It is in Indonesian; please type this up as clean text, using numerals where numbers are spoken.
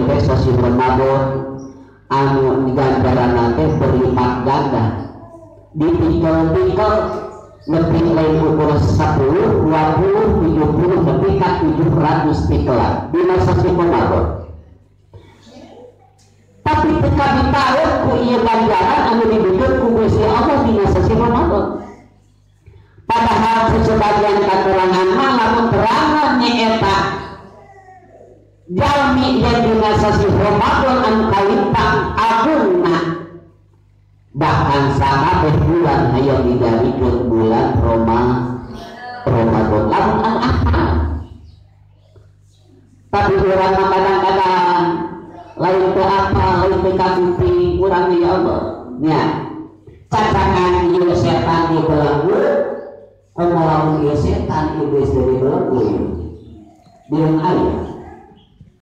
teh sasi Ramadan anu ganjaran nanti berlipat ganda dipikul-pikul lebih lain ukuran 10, 20, 70 lebih ke 700 pikulan di masa sasi Ramadan. Tapi teka ditarik ku iya ganjaran anu dibikin ku Gusti Allah di masa sasi Ramadan. Padahal sebagian keterangan lamun terangan nyeeta jalmi yang dina sasi Ramadan anu kalintang agungna bahkan sakabeh bulan hayang didarikeun bulan Ramadan lamun anu apa. Tapi urang kadang-kadang lain teu apa lain teu kapuping urang ya Allah nya cacakan ieu setan di belenggu pengalaman ieu setan iblis dari belenggu dieu aya